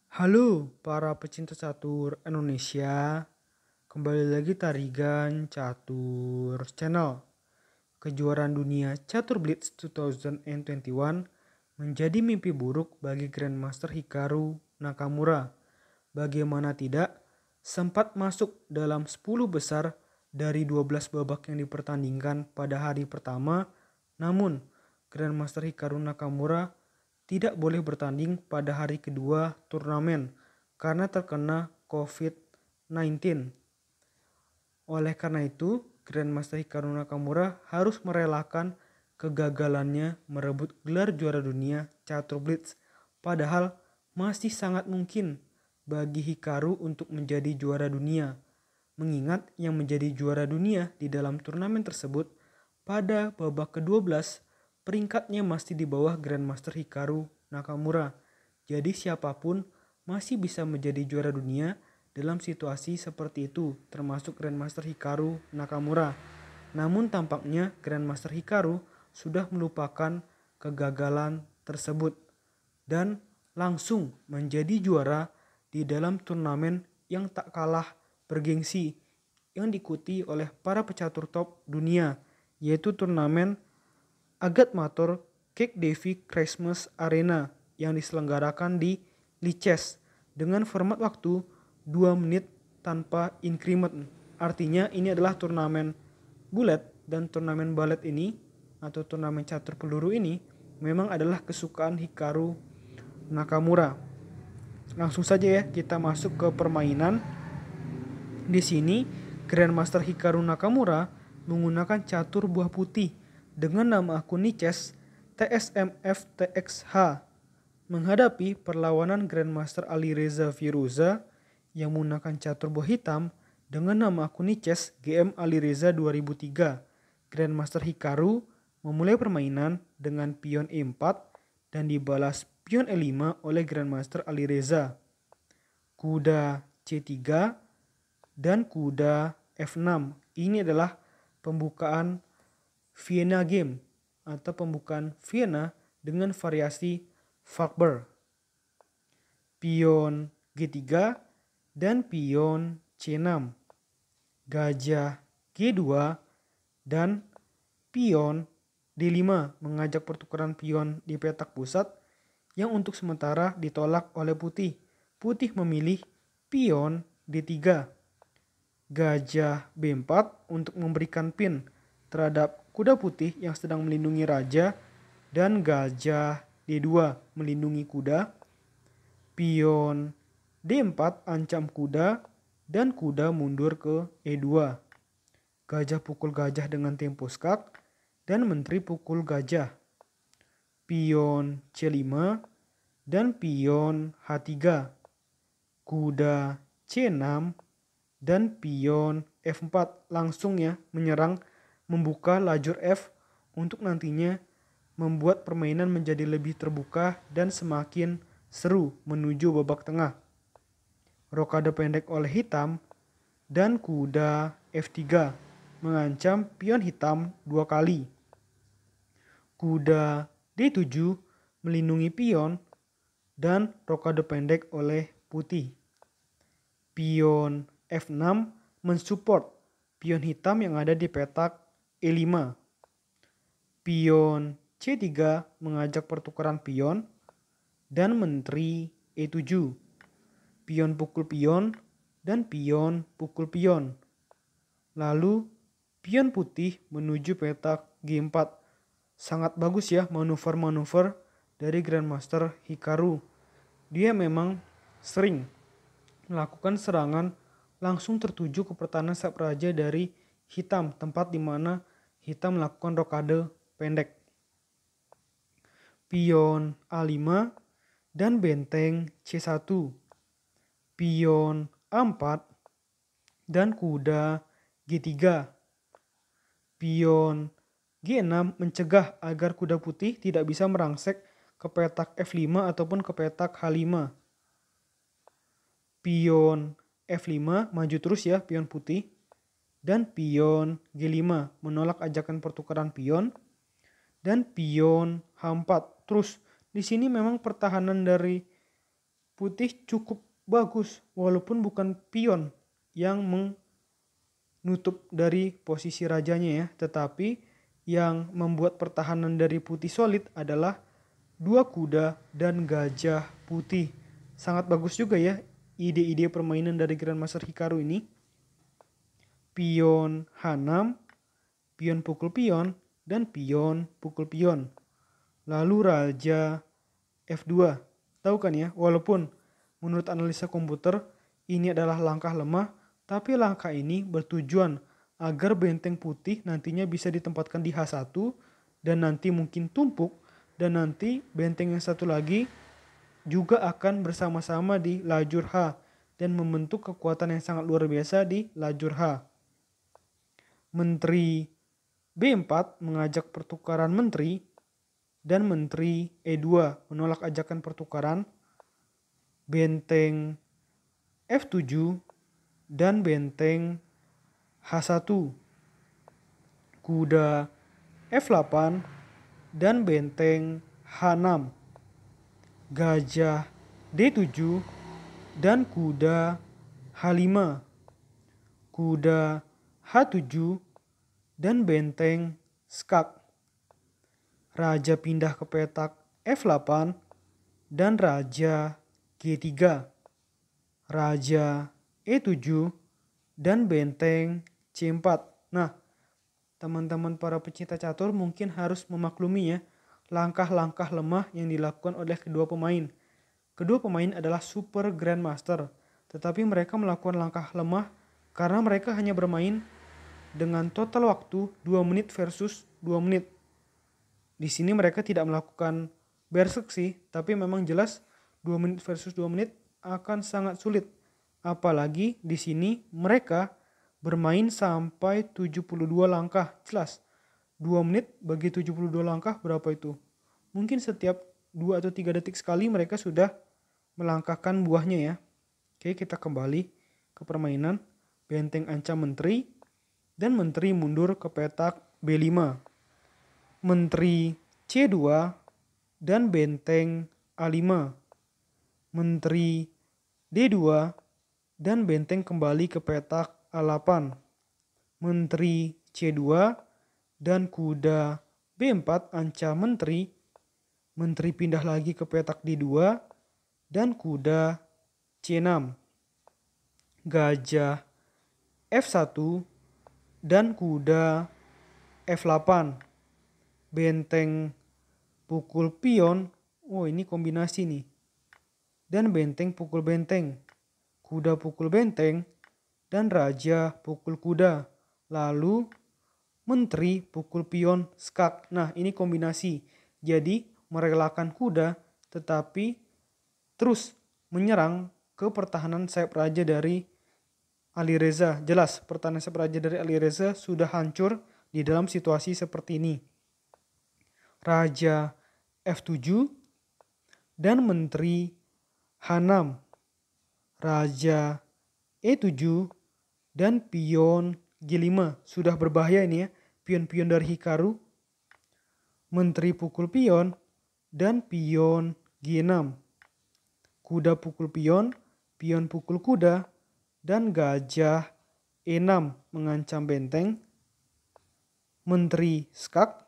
Halo para pecinta catur Indonesia, kembali lagi Tarigan Catur Channel. Kejuaraan dunia Catur Blitz 2021 menjadi mimpi buruk bagi Grandmaster Hikaru Nakamura. Bagaimana tidak, sempat masuk dalam 10 besar dari 12 babak yang dipertandingkan pada hari pertama, namun Grandmaster Hikaru Nakamura tidak boleh bertanding pada hari kedua turnamen karena terkena COVID-19. Oleh karena itu, Grandmaster Hikaru Nakamura harus merelakan kegagalannya merebut gelar juara dunia Catur Blitz. Padahal masih sangat mungkin bagi Hikaru untuk menjadi juara dunia. Mengingat yang menjadi juara dunia di dalam turnamen tersebut pada babak ke-12 peringkatnya masih di bawah Grandmaster Hikaru Nakamura. Jadi siapapun masih bisa menjadi juara dunia dalam situasi seperti itu, termasuk Grandmaster Hikaru Nakamura. Namun tampaknya Grandmaster Hikaru sudah melupakan kegagalan tersebut dan langsung menjadi juara di dalam turnamen yang tak kalah bergengsi yang diikuti oleh para pecatur top dunia, yaitu turnamen Agat Mator Cake Devi Christmas Arena yang diselenggarakan di Liches dengan format waktu 2 menit tanpa increment. Artinya ini adalah turnamen bulat, dan turnamen balet ini atau turnamen catur peluru ini memang adalah kesukaan Hikaru Nakamura. Langsung saja ya kita masuk ke permainan. Di sini Grandmaster Hikaru Nakamura menggunakan catur buah putih dengan nama akun Niches TSMFTXH menghadapi perlawanan Grandmaster Alireza Firuza yang menggunakan catur buah hitam dengan nama akun Niches GM Alireza 2003. Grandmaster Hikaru memulai permainan dengan pion E4 dan dibalas pion E5 oleh Grandmaster Alireza. Kuda C3 dan kuda F6. Ini adalah pembukaan Vienna Game atau pembukaan Vienna dengan variasi Farber. Pion G3 dan pion C6. Gajah G2 dan pion D5 mengajak pertukaran pion di petak pusat yang untuk sementara ditolak oleh putih. Putih memilih pion D3. Gajah B4 untuk memberikan pin terhadap kuda putih yang sedang melindungi raja, dan gajah D2 melindungi kuda. Pion D4 ancam kuda dan kuda mundur ke E2. Gajah pukul gajah dengan tempo skak dan menteri pukul gajah. Pion C5 dan pion H3. Kuda C6 dan pion F4 langsung ya menyerang, membuka lajur F untuk nantinya membuat permainan menjadi lebih terbuka dan semakin seru menuju babak tengah. Rokade pendek oleh hitam dan kuda F3 mengancam pion hitam 2 kali. Kuda D7 melindungi pion dan rokade pendek oleh putih. Pion F6 mensupport pion hitam yang ada di petak E5. Pion C3 mengajak pertukaran pion dan menteri E7. Pion pukul pion dan pion pukul pion. Lalu pion putih menuju petak G4. Sangat bagus ya manuver-manuver dari Grandmaster Hikaru. Dia memang sering melakukan serangan langsung tertuju ke pertahanan Sapraja dari hitam, tempat di mana hitam melakukan rokade pendek. Pion A5 dan benteng C1. Pion A4 dan kuda G3. Pion G6 mencegah agar kuda putih tidak bisa merangsek ke petak F5 ataupun ke petak H5. Pion F5 maju terus ya pion putih, dan pion G5 menolak ajakan pertukaran pion, dan pion H4 terus. Di sini memang pertahanan dari putih cukup bagus walaupun bukan pion yang menutup dari posisi rajanya ya, tetapi yang membuat pertahanan dari putih solid adalah dua kuda dan gajah putih. Sangat bagus juga ya ide-ide permainan dari Grandmaster Hikaru ini. Pion H6, pion pukul pion, dan pion pukul pion. Lalu raja F2. Tahu kan ya, walaupun menurut analisa komputer ini adalah langkah lemah, tapi langkah ini bertujuan agar benteng putih nantinya bisa ditempatkan di H1 dan nanti mungkin tumpuk, dan nanti benteng yang satu lagi juga akan bersama-sama di lajur H dan membentuk kekuatan yang sangat luar biasa di lajur H. Menteri B4 mengajak pertukaran menteri dan menteri E2 menolak ajakan pertukaran. Benteng F7 dan benteng H1. Kuda F8 dan benteng H6. Gajah D7 dan kuda H5. Kuda H7 dan benteng skak. Raja pindah ke petak F8 dan raja G3. Raja E7 dan benteng C4. Nah, teman-teman para pecinta catur mungkin harus memaklumi ya langkah-langkah lemah yang dilakukan oleh kedua pemain. Kedua pemain adalah super grandmaster, tetapi mereka melakukan langkah lemah karena mereka hanya bermain dengan total waktu 2 menit versus 2 menit. Di sini mereka tidak melakukan berserk sih, tapi memang jelas 2 menit versus 2 menit akan sangat sulit. Apalagi di sini mereka bermain sampai 72 langkah. Jelas 2 menit bagi 72 langkah berapa itu? Mungkin setiap 2 atau 3 detik sekali mereka sudah melangkahkan buahnya ya. Oke, kita kembali ke permainan. Benteng ancam menteri dan menteri mundur ke petak B5. Menteri C2 dan benteng A5. Menteri D2 dan benteng kembali ke petak A8. Menteri C2 dan kuda B4 ancam menteri. Menteri pindah lagi ke petak D2 dan kuda C6. Gajah F1 dan kuda F8. Benteng pukul pion. Oh, ini kombinasi nih. Dan benteng pukul benteng. Kuda pukul benteng dan raja pukul kuda. Lalu menteri pukul pion skak. Nah, ini kombinasi. Jadi merelakan kuda tetapi terus menyerang ke pertahanan sayap raja dari Alireza. Jelas pertahanan sayap raja dari Alireza sudah hancur di dalam situasi seperti ini. Raja F7 dan menteri H6. Raja E7 dan pion G5. Sudah berbahaya ini ya, pion-pion dari Hikaru. Menteri pukul pion dan pion G6. Kuda pukul pion pukul kuda, dan gajah E6 mengancam benteng. Menteri skak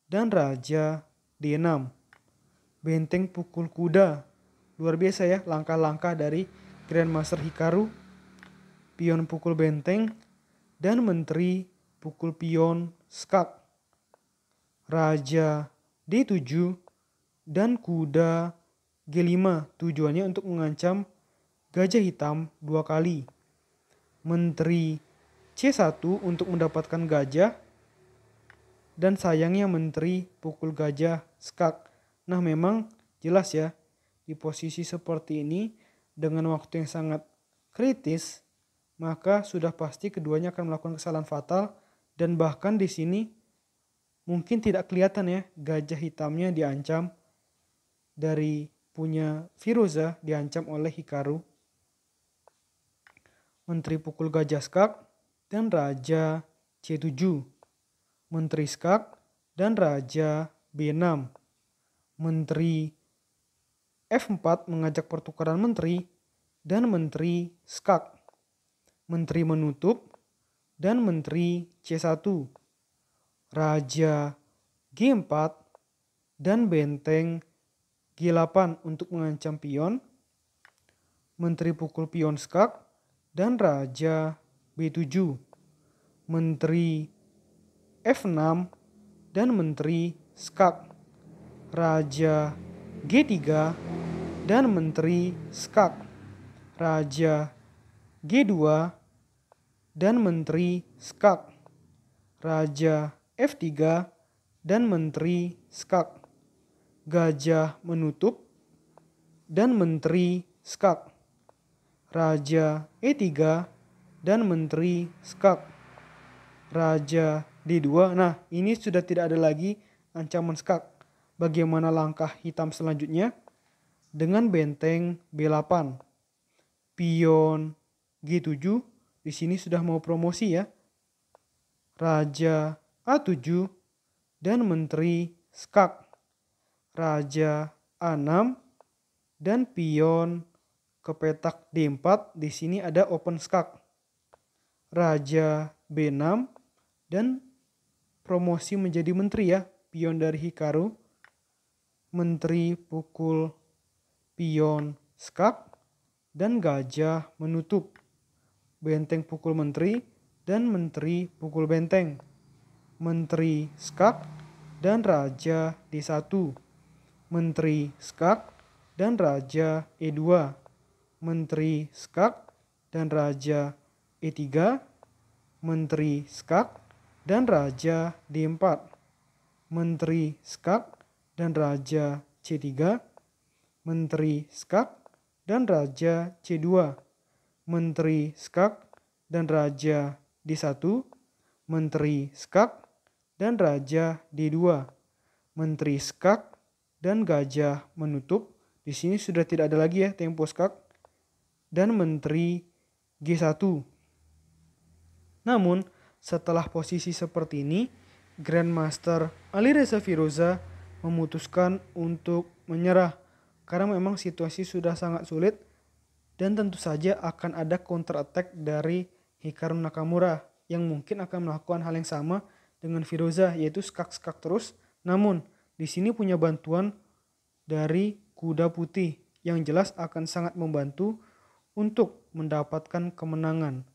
dan raja D6. Benteng pukul kuda. Luar biasa ya langkah-langkah dari Grandmaster Hikaru. Pion pukul benteng dan menteri pukul pion skak. Raja D7 dan kuda G5. Tujuannya untuk mengancam gajah hitam 2 kali. Menteri C1 untuk mendapatkan gajah. Dan sayangnya menteri pukul gajah skak. Nah, memang jelas ya di posisi seperti ini dengan waktu yang sangat kritis, maka sudah pasti keduanya akan melakukan kesalahan fatal, dan bahkan di sini mungkin tidak kelihatan ya gajah hitamnya diancam dari punya Firoza, diancam oleh Hikaru. Menteri pukul gajah skak dan raja C7. Menteri skak dan raja B6. Menteri F4 mengajak pertukaran menteri dan menteri skak. Menteri menutup dan menteri C1. Raja G4 dan benteng G8 untuk mengancam pion. Menteri pukul pion skak dan raja B7. Menteri F6 dan menteri skak. Raja G3 dan menteri skak. Raja G2 dan menteri skak. Raja F3 dan menteri skak. Gajah menutup dan menteri skak. Raja E3 dan menteri skak. Raja D2. Nah, ini sudah tidak ada lagi ancaman skak. Bagaimana langkah hitam selanjutnya? Dengan benteng B8. Pion G7 di sini sudah mau promosi ya. Raja A7 dan menteri skak. Raja A6 dan pion ke petak D4. Di sini ada open skak. Raja B6 dan promosi menjadi menteri ya. Pion dari Hikaru. Menteri pukul pion skak dan gajah menutup. Benteng pukul menteri dan menteri pukul benteng. Menteri skak dan raja D1. Menteri skak dan raja E2. Menteri skak dan raja E3. Menteri skak dan raja D4. Menteri skak dan raja C3. Menteri skak dan raja C2. Menteri skak dan raja D1. Menteri skak dan raja D2. Menteri skak dan gajah menutup. Di sini sudah tidak ada lagi ya tempo skak. Dan menteri G1. Namun setelah posisi seperti ini, Grandmaster Alireza Firoza memutuskan untuk menyerah karena memang situasi sudah sangat sulit dan tentu saja akan ada counter attack dari Hikaru Nakamura yang mungkin akan melakukan hal yang sama dengan Firoza, yaitu skak-skak terus. Namun di sini punya bantuan dari kuda putih yang jelas akan sangat membantu untuk mendapatkan kemenangan.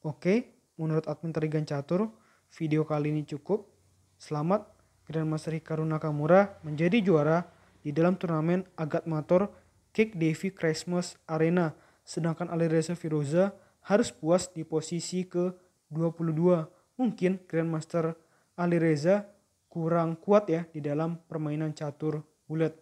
Oke, menurut admin Trigan Catur, video kali ini cukup. Selamat, Grandmaster Hikaru Nakamura menjadi juara di dalam turnamen Agatmator Cake Devi Christmas Arena. Sedangkan Alireza Firoza harus puas di posisi ke-22. Mungkin Grandmaster Alireza kurang kuat ya di dalam permainan catur bulat.